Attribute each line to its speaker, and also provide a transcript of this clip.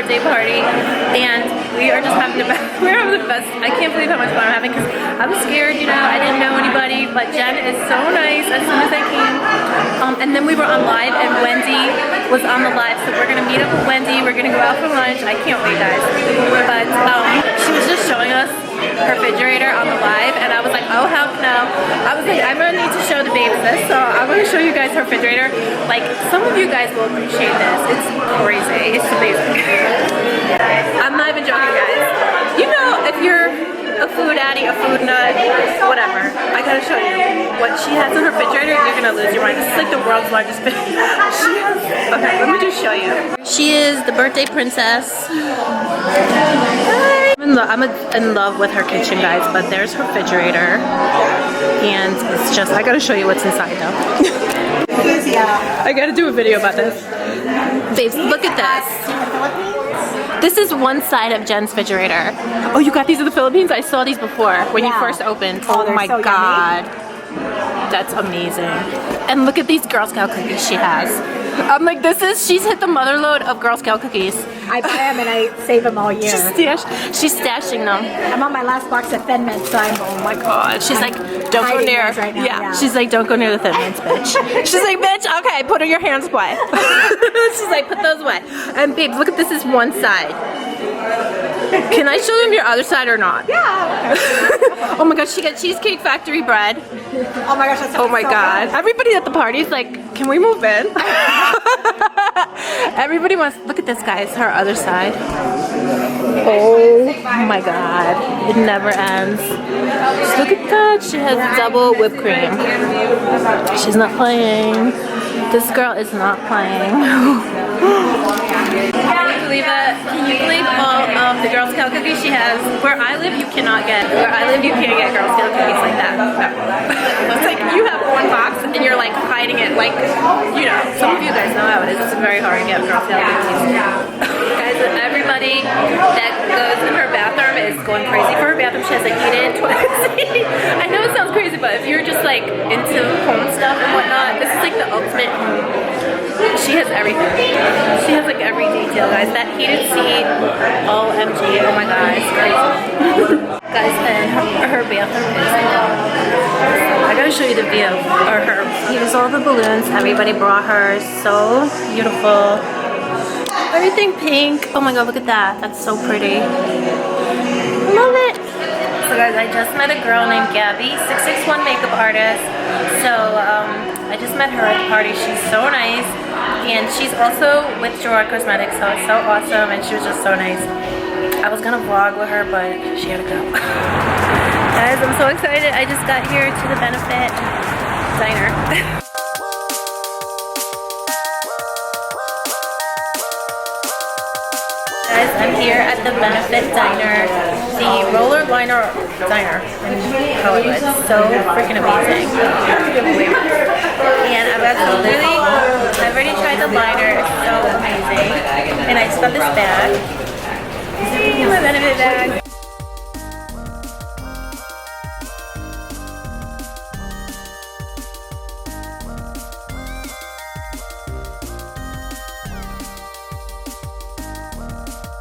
Speaker 1: birthday party, and we are just having the best. We're having the best. I can't believe how much fun I'm having because I was scared, you know. I didn't know anybody, but Jen is so nice as soon as I came. And then we were on live, and Wendy was on the live, so we're gonna meet up with Wendy. We're gonna go out for lunch. I can't wait, guys. But she was just showing us her refrigerator on the live, and I was like, oh hell no. I was like, I'm gonna need to show the babes this, so I'm gonna show you guys her refrigerator. Like, some of you guys will appreciate this. It's crazy. It's amazing. I'm not even joking, guys. You know, if you're a food addy, a food nut, whatever, I gotta show you what she has in her refrigerator. You're gonna lose your mind. This is like the world's largest fridge. Okay, let me just show you. She is the birthday princess. I'm in love with her kitchen, guys, but there's her refrigerator, and it's just, I gotta show you what's inside though. I gotta do a video about this. Babes, look at this. This is one side of Jen's refrigerator. Oh, you got these in the Philippines? I saw these before when you first opened. Oh my god. That's amazing. And look at these Girl Scout cookies she has. I'm like, she's hit the mother load of Girl Scout cookies.
Speaker 2: I buy them and I save them all year.
Speaker 1: She's stashing them.
Speaker 2: I'm on my last box of Thin Mints, so I'm,
Speaker 1: oh my god. She's like, don't go near.
Speaker 2: Right now, yeah.
Speaker 1: She's like, don't go near the Thin Mints, bitch. She's like, bitch, okay, put your hands away. She's like, put those away. And babes, look at this is one side. Can I show them your other side or not?
Speaker 2: Yeah.
Speaker 1: Oh my gosh, she got Cheesecake Factory bread.
Speaker 2: Oh my gosh, that's
Speaker 1: oh my god. Good. Everybody at the party's like, can we move in? Everybody wants, look at this, guys, her other side. Oh my god, it never ends. Just look at that, she has double whipped cream. She's not playing. This girl is not playing. Can you believe it? Can you believe all of the Girl Scout cookies she has? Where I live, you cannot get. Where I live, you can't get Girl Scout cookies like that. No. It's like you have one box and you're like hiding it. Like, you know, some of you guys know how it is. It's very hard to get Girl Scout cookies. Guys, everybody that goes in her bathroom is going crazy for her bathroom. She has like heated toilets. I know it sounds crazy, but if you're just like into home stuff and whatnot, this is like the ultimate home. She has everything. She has like every detail, guys. That heated seat, OMG, oh my god, it's crazy. Guys, and her bathroom is, I gotta show you the view, or her. Here's all the balloons everybody brought her, so beautiful. Everything pink. Oh my god, look at that. That's so pretty. Love it. So guys, I just met a girl named Gabby, 661 makeup artist. So I just met her at the party. She's so nice. And she's also with Gerard Cosmetics, so it's so awesome, and she was just so nice. I was gonna vlog with her, but she had to go. Guys, I'm so excited. I just got here to the Benefit Diner. Guys, I'm here at the Benefit Diner, the Roller Liner Diner in Hollywood. So freaking amazing. And I've already tried the liner. It's so amazing. And I just got this bag. See, my Benefit bag.